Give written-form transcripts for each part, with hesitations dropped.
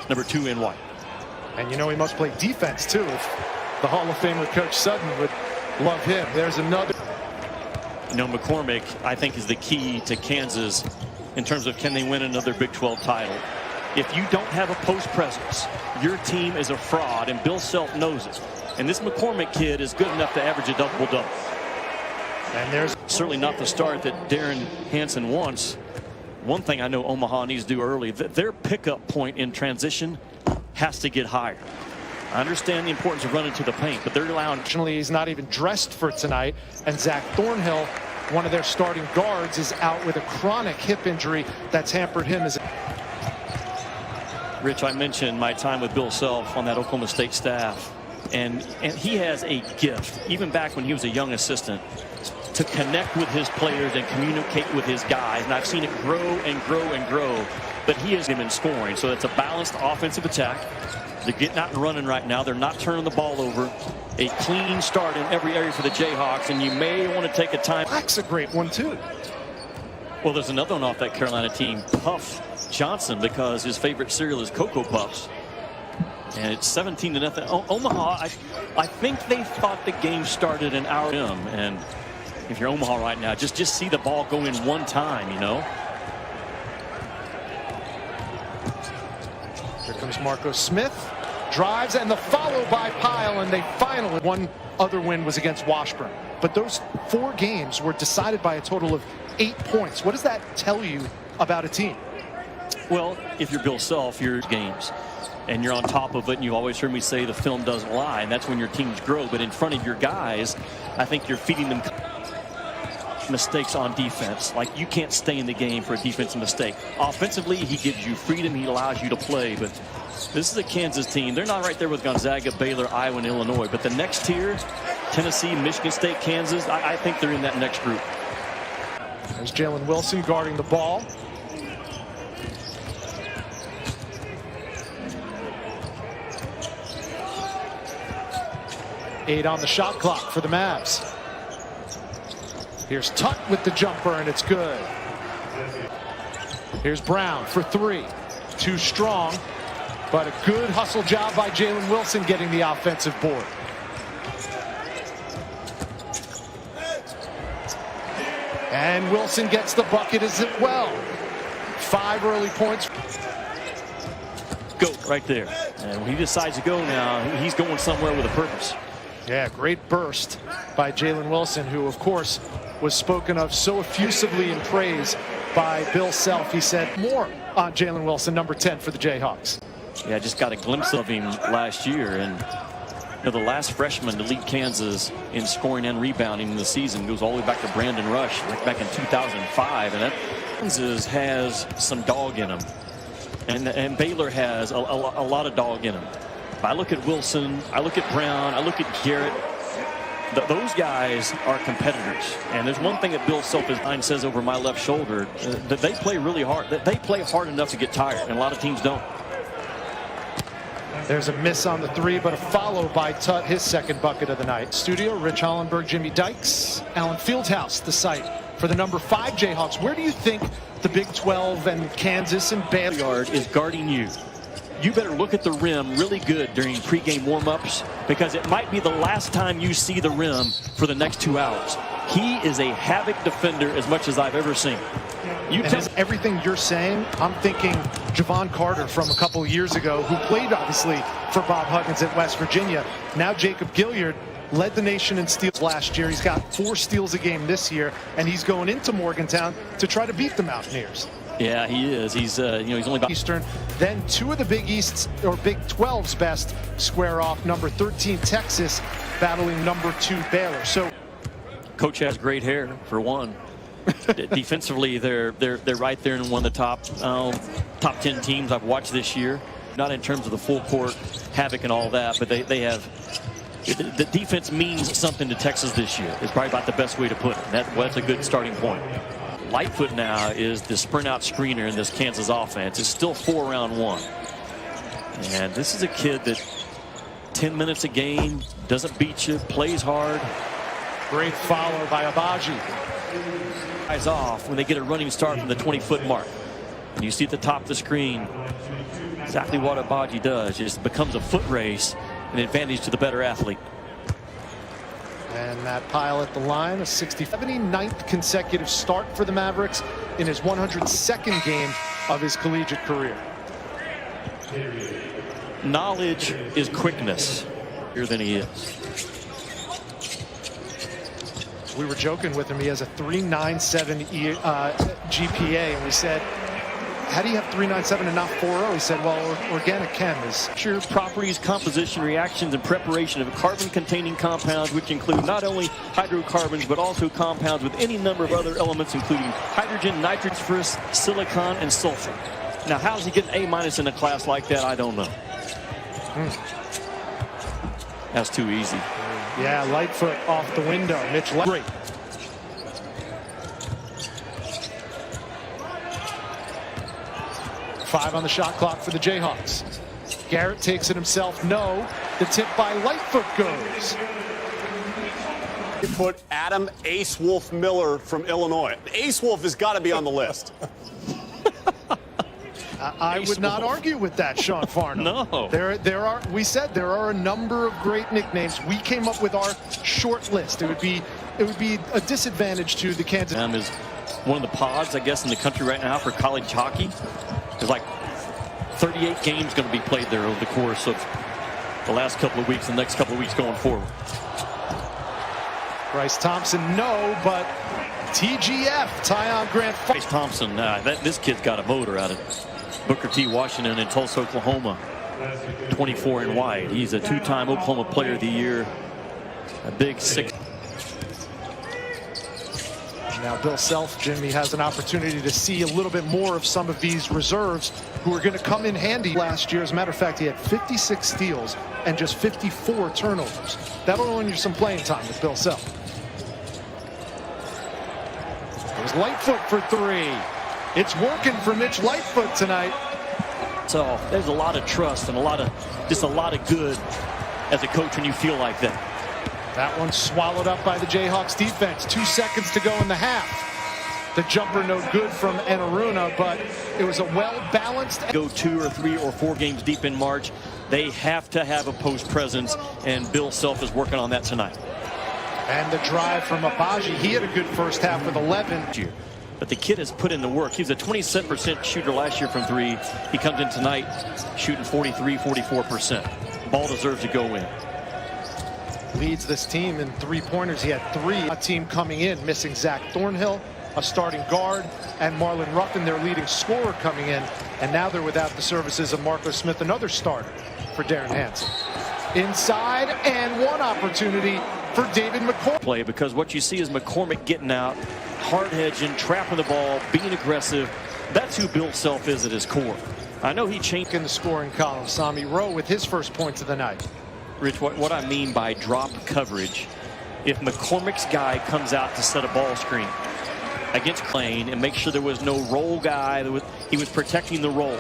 number 2 in white. And you know he must play defense too. If the Hall of Famer Coach Sutton would love him. There's another. You know, McCormick, I think, is the key to Kansas in terms of can they win another Big 12 title. If you don't have a post presence, your team is a fraud, and Bill Self knows it. And this McCormick kid is good enough to average a double-double. And there's certainly not the start that Darren Hansen wants. One thing I know Omaha needs to do early, their pickup point in transition has to get higher. I understand the importance of running to the paint, but they're allowing. Unfortunately, he's not even dressed for tonight. And Zach Thornhill, one of their starting guards, is out with a chronic hip injury that's hampered him. Rich, I mentioned my time with Bill Self on that Oklahoma State staff. And he has a gift, even back when he was a young assistant, to connect with his players and communicate with his guys. And I've seen it grow and grow and grow. But he has him in scoring. So it's a balanced offensive attack. They're getting out and running right now. They're not turning the ball over. A clean start in every area for the Jayhawks. And you may want to take a time. That's a great one, too. Well, there's another one off that Carolina team, Puff Johnson, because his favorite cereal is Cocoa Puffs. And it's 17-0. Omaha, I think they thought the game started an hour in. And if you're Omaha right now, just see the ball go in one time, you know. Here comes Marco Smith. Drives and the follow by Pyle, and they finally. One other win was against Washburn. But those 4 games were decided by a total of 8 points. What does that tell you about a team? Well, if you're Bill Self, your games. And you're on top of it, and you've always heard me say the film doesn't lie, and that's when your teams grow. But in front of your guys, I think you're feeding them mistakes on defense. Like, you can't stay in the game for a defensive mistake. Offensively, he gives you freedom. He allows you to play. But this is a Kansas team. They're not right there with Gonzaga, Baylor, Iowa, and Illinois. But the next tier, Tennessee, Michigan State, Kansas, I think they're in that next group. There's Jalen Wilson guarding the ball. Eight on the shot clock for the Mavs. Here's Tutt with the jumper, and it's good. Here's Brown for 3. Too strong, but a good hustle job by Jalen Wilson getting the offensive board. And Wilson gets the bucket as well. 5 early points. Go right there. And when he decides to go now, he's going somewhere with a purpose. Yeah, great burst by Jalen Wilson, who, of course, was spoken of so effusively in praise by Bill Self. He said more on Jalen Wilson, number 10 for the Jayhawks. Yeah, I just got a glimpse of him last year. And you know, the last freshman to lead Kansas in scoring and rebounding in the season goes all the way back to Brandon Rush, like back in 2005. And that Kansas has some dog in him. And Baylor has a lot of dog in him. I look at Wilson, I look at Brown, I look at Garrett. Those guys are competitors. And there's one thing that Bill Self says over my left shoulder, that they play really hard. That they play hard enough to get tired, and a lot of teams don't. There's a miss on the 3, but a follow by Tutt, his second bucket of the night. Studio, Rich Hollenberg, Jimmy Dykes, Allen Fieldhouse, the site for the number 5 Jayhawks. Where do you think the Big 12 and Kansas and Baylor is guarding you? You better look at the rim really good during pregame warm-ups, because it might be the last time you see the rim for the next 2 hours. He is a havoc defender as much as I've ever seen. Everything you're saying, I'm thinking Javon Carter from a couple of years ago, who played obviously for Bob Huggins at West Virginia. Now Jacob Gilyard led the nation in steals last year. He's got 4 steals a game this year, and he's going into Morgantown to try to beat the Mountaineers. Yeah, he is. He's he's only about Eastern. Then 2 of the Big East's or Big 12's best square off. Number 13 Texas battling number 2 Baylor. So coach has great hair for one. Defensively, they're right there in one of the top 10 teams I've watched this year. Not in terms of the full court havoc and all that, but they have. The defense means something to Texas this year. It's probably about the best way to put it. That's a good starting point. Lightfoot now is the sprint out screener in this Kansas offense. It's still 4 round 1. And this is a kid that 10 minutes a game, doesn't beat you, plays hard. Great follow by Abaji. Eyes off when they get a running start from the 20-foot mark. And you see at the top of the screen, Exactly what Abaji does. Just becomes a foot race, an advantage to the better athlete. And that pile at the line, a 79th consecutive start for the Mavericks in his 102nd game of his collegiate career. Knowledge is quickness. Here than he is. We were joking with him. He has a 3.97 GPA, and we said, how do you have 3.97 and not 4.0? He said, well, organic chem is Sure, properties, composition, reactions, and preparation of carbon-containing compounds, which include not only hydrocarbons, but also compounds with any number of other elements, including hydrogen, nitrogen, phosphorus, silicon, and sulfur. Now, how's he getting A- in a class like that? I don't know. That's too easy. Yeah, Lightfoot off the window. Mitch great. Five on the shot clock for the Jayhawks. Garrett takes it himself. No. The tip by Lightfoot goes. You put Adam Ace Wolf Miller from Illinois. Ace Wolf has got to be on the list. I would not argue with that, Sean Farnham. No. We said there are a number of great nicknames. We came up with our short list. It would be a disadvantage to the Kansas. Is one of the pods, I guess, in the country right now for college hockey. There's like 38 games going to be played there over the course of the last couple of weeks and the next couple of weeks going forward. Bryce Thompson, no, but TGF, Tyon Grant. Bryce Thompson, this kid's got a motor out of Booker T. Washington in Tulsa, Oklahoma. 24 and wide. He's a two-time Oklahoma Player of the Year. A big six. Now Bill Self, Jimmy, has an opportunity to see a little bit more of some of these reserves who are going to come in handy last year. As a matter of fact, he had 56 steals and just 54 turnovers. That'll earn you some playing time with Bill Self. There's Lightfoot for three. It's working for Mitch Lightfoot tonight. So there's a lot of trust and a lot of good as a coach when you feel like that. That one swallowed up by the Jayhawks defense. 2 seconds to go in the half. The jumper no good from Enaruna, but it was a well-balanced. Go 2 or 3 or 4 games deep in March. They have to have a post presence, and Bill Self is working on that tonight. And the drive from Abaji. He had a good first half with 11. But the kid has put in the work. He was a 27% shooter last year from 3. He comes in tonight shooting 43, 44%. Ball deserves to go in. Leads this team in three-pointers. He had 3. A team coming in, missing Zach Thornhill, a starting guard, and Marlon Ruffin, their leading scorer, coming in. And now they're without the services of Marco Smith, another starter for Darren Hansen. Inside, and one opportunity for David McCormick. Play, because what you see is McCormick getting out, hard hedging, trapping the ball, being aggressive. That's who Bill Self is at his core. I know he changed in the scoring column. Sami Rowe with his first points of the night. Rich, what I mean by drop coverage, if McCormick's guy comes out to set a ball screen against Klein and make sure there was no roll guy, he was protecting the roll.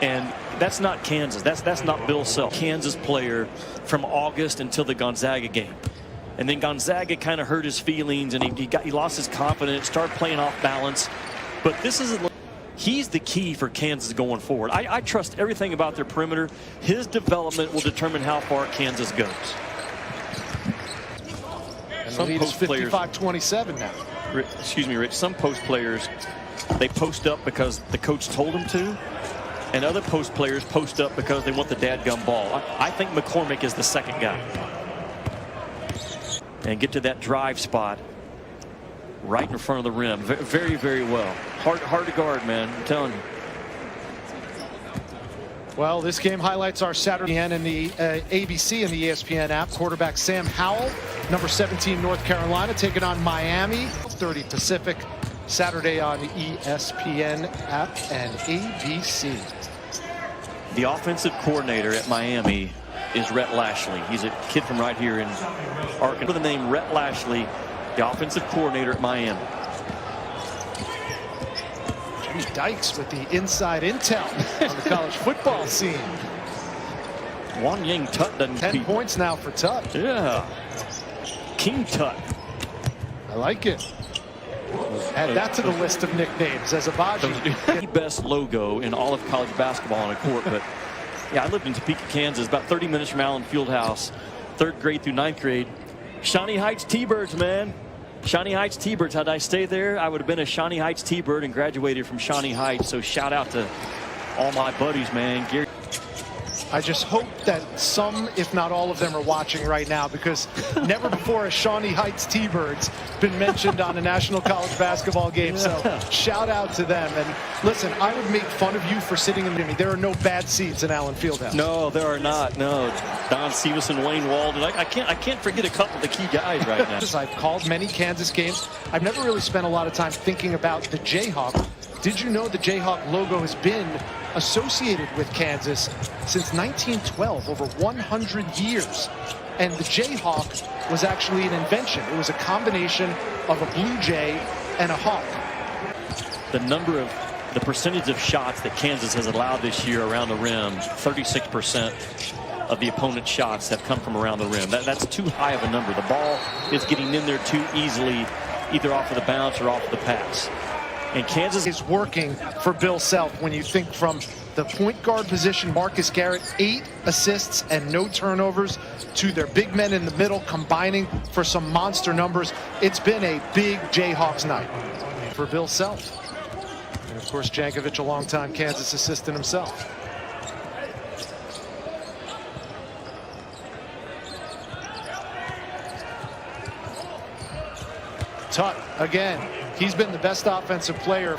And that's not Kansas. That's not Bill Self. Kansas player from August until the Gonzaga game. And then Gonzaga kind of hurt his feelings, and he lost his confidence, started playing off balance. But he's the key for Kansas going forward. I trust everything about their perimeter. His development will determine how far Kansas goes. And the lead is 55-27 now. Excuse me, Rich. Some post players, they post up because the coach told them to. And other post players post up because they want the dadgum ball. I think McCormick is the second guy. And get to that drive spot right in front of the rim. Very, very well. Hard to guard, man. I'm telling you. Well, this game highlights our Saturday in the ABC and the ESPN app. Quarterback Sam Howell, number 17 North Carolina, taking on Miami. 30 Pacific. Saturday on the ESPN app and ABC. The offensive coordinator at Miami is Rhett Lashley. He's a kid from right here in Arkansas. With the name Rhett Lashley, the offensive coordinator at Miami. Jimmy Dykes with the inside intel on the college football scene. Wan Yang Tut doesn't 10 points now for Tut. Yeah. King Tut. I like it. Add that to the list of nicknames as Abaji. The best logo in all of college basketball on a court. But yeah, I lived in Topeka, Kansas, about 30 minutes from Allen Fieldhouse, 3rd grade through 9th grade. Shawnee Heights T-Birds, man. Shawnee Heights T-Birds. Had I stayed there, I would have been a Shawnee Heights T-Bird and graduated from Shawnee Heights. So shout out to all my buddies, man. Gary. I just hope that some, if not all of them, are watching right now, because never before has Shawnee Heights T-Birds been mentioned on a national college basketball game. So shout out to them. And listen, I would make fun of you for sitting in the. There are no bad seats in Allen Fieldhouse. No, there are not. No, Don Stevenson, Wayne Walden. I can't forget a couple of the key guys right now. I've called many Kansas games. I've never really spent a lot of time thinking about the Jayhawk. Did you know the Jayhawk logo has been associated with Kansas since 1912, over 100 years? And the Jayhawk was actually an invention. It was a combination of a blue jay and a hawk. The percentage of shots that Kansas has allowed this year around the rim, 36% of the opponent's shots have come from around the rim. That's too high of a number. The ball is getting in there too easily, either off of the bounce or off of the pass. And Kansas is working for Bill Self. When you think from the point guard position, Marcus Garrett, 8 assists and no turnovers, to their big men in the middle combining for some monster numbers. It's been a big Jayhawks night for Bill Self. And of course, Jankovic, a longtime Kansas assistant himself. Tut again. He's been the best offensive player.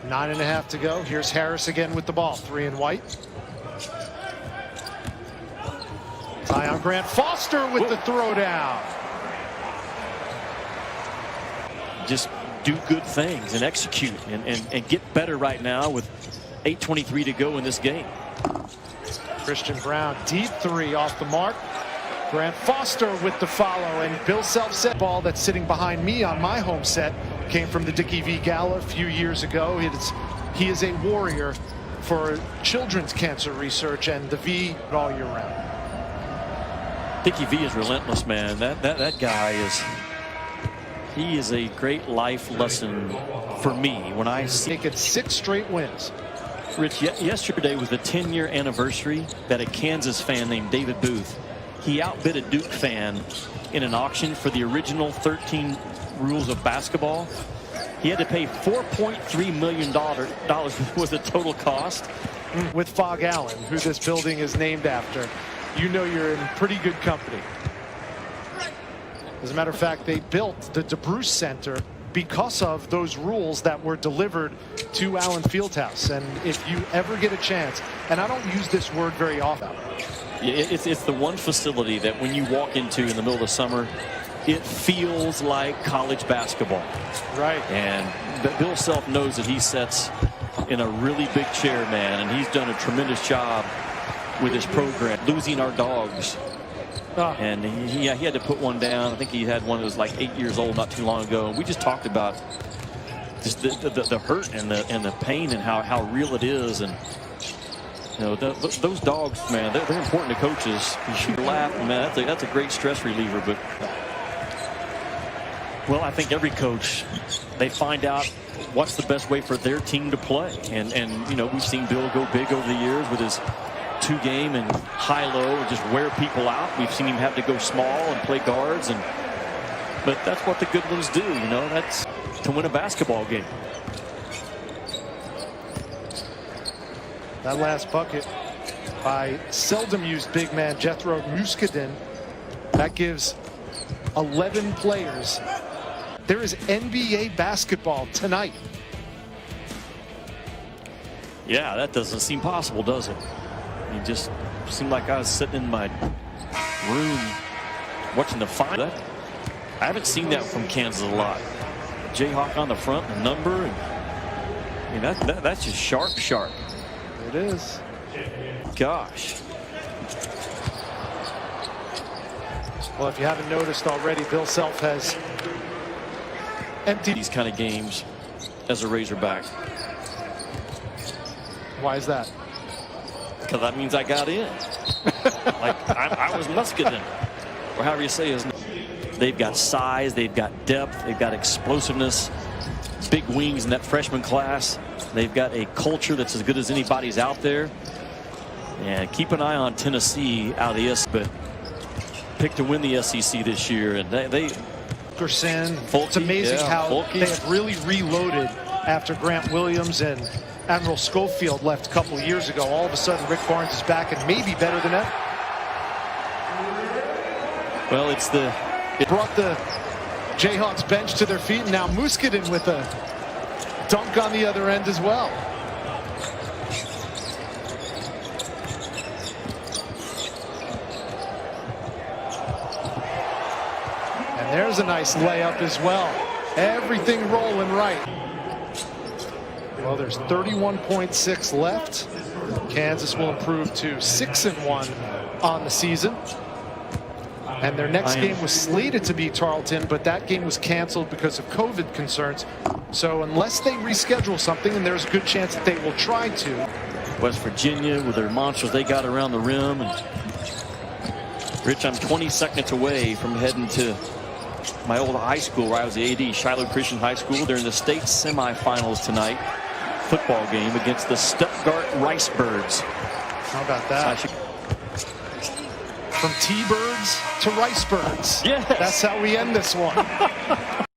9.5 to go. Here's Harris again with the ball. 3 and white. Zion Grant Foster with the throwdown. just do good things and execute and get better right now with 8:23 to go in this game. Christian Brown, deep 3 off the mark. Grant Foster with the follow, and Bill Self said ball that's sitting behind me on my home set came from the Dickie V Gala a few years ago. He is a warrior for children's cancer research and the V all year round. Dickie V is relentless, man. That guy he is a great life lesson for me when I see. Taken 6 straight wins. Rich, yesterday was the 10-year anniversary that a Kansas fan named David Booth, he outbid a Duke fan in an auction for the original 13 rules of basketball. He had to pay $4.3 million was the total cost. With Fog Allen, who this building is named after, you know you're in pretty good company. As a matter of fact, they built the DeBruce Center because of those rules that were delivered to Allen Fieldhouse. And if you ever get a chance, and I don't use this word very often. It's the one facility that when you walk into in the middle of the summer, it feels like college basketball. Right. And Bill Self knows that he sits in a really big chair, man, and he's done a tremendous job with his program. Losing our dogs. And he had to put one down. I think he had one that was like 8 years old not too long ago. And we just talked about just the hurt and the pain and how real it is. And you know, those dogs, man, they're important to coaches. You laugh, man. That's a great stress reliever. But well, I think every coach, they find out what's the best way for their team to play. And you know, we've seen Bill go big over the years with his 2-game and high-low and just wear people out. We've seen him have to go small and play guards, but that's what the good ones do, you know. That's to win a basketball game. That last bucket by seldom used big man Jethro Muscadin, that gives 11 players. There is NBA basketball tonight. Yeah, that doesn't seem possible, does it? It just seemed like I was sitting in my room watching the final. I haven't seen that from Kansas a lot. Jayhawk on the front, the number, and I mean, that's just sharp. It is. Gosh. Well, if you haven't noticed already, Bill Self has emptied these kind of games as a Razorback. Why is that? Because that means I got in. Like I was Muscadin. or however you say it. They've got size, they've got depth, they've got explosiveness, big wings in that freshman class. They've got a culture that's as good as anybody's out there. And keep an eye on Tennessee out of the SEC, but picked to win the SEC this year. And they it's amazing how they have really reloaded after Grant Williams and Admiral Schofield left a couple of years ago. All of a sudden, Rick Barnes is back and maybe better than ever. Well, it brought the Jayhawks bench to their feet, and now Muscadin with a dunk on the other end as well. And there's a nice layup as well. Everything rolling right. Well, there's 31.6 left. Kansas will improve to 6-1 on the season. And their next game was slated to be Tarleton, but that game was canceled because of COVID concerns. So unless they reschedule something, and there's a good chance that they will try to. West Virginia with their monsters they got around the rim. And Rich, I'm 20 seconds away from heading to my old high school where I was the AD, Shiloh Christian High School. They're in the state semifinals tonight. Football game against the Stuttgart Ricebirds. How about that? From T-Birds to Ricebirds. Yes. That's how we end this one.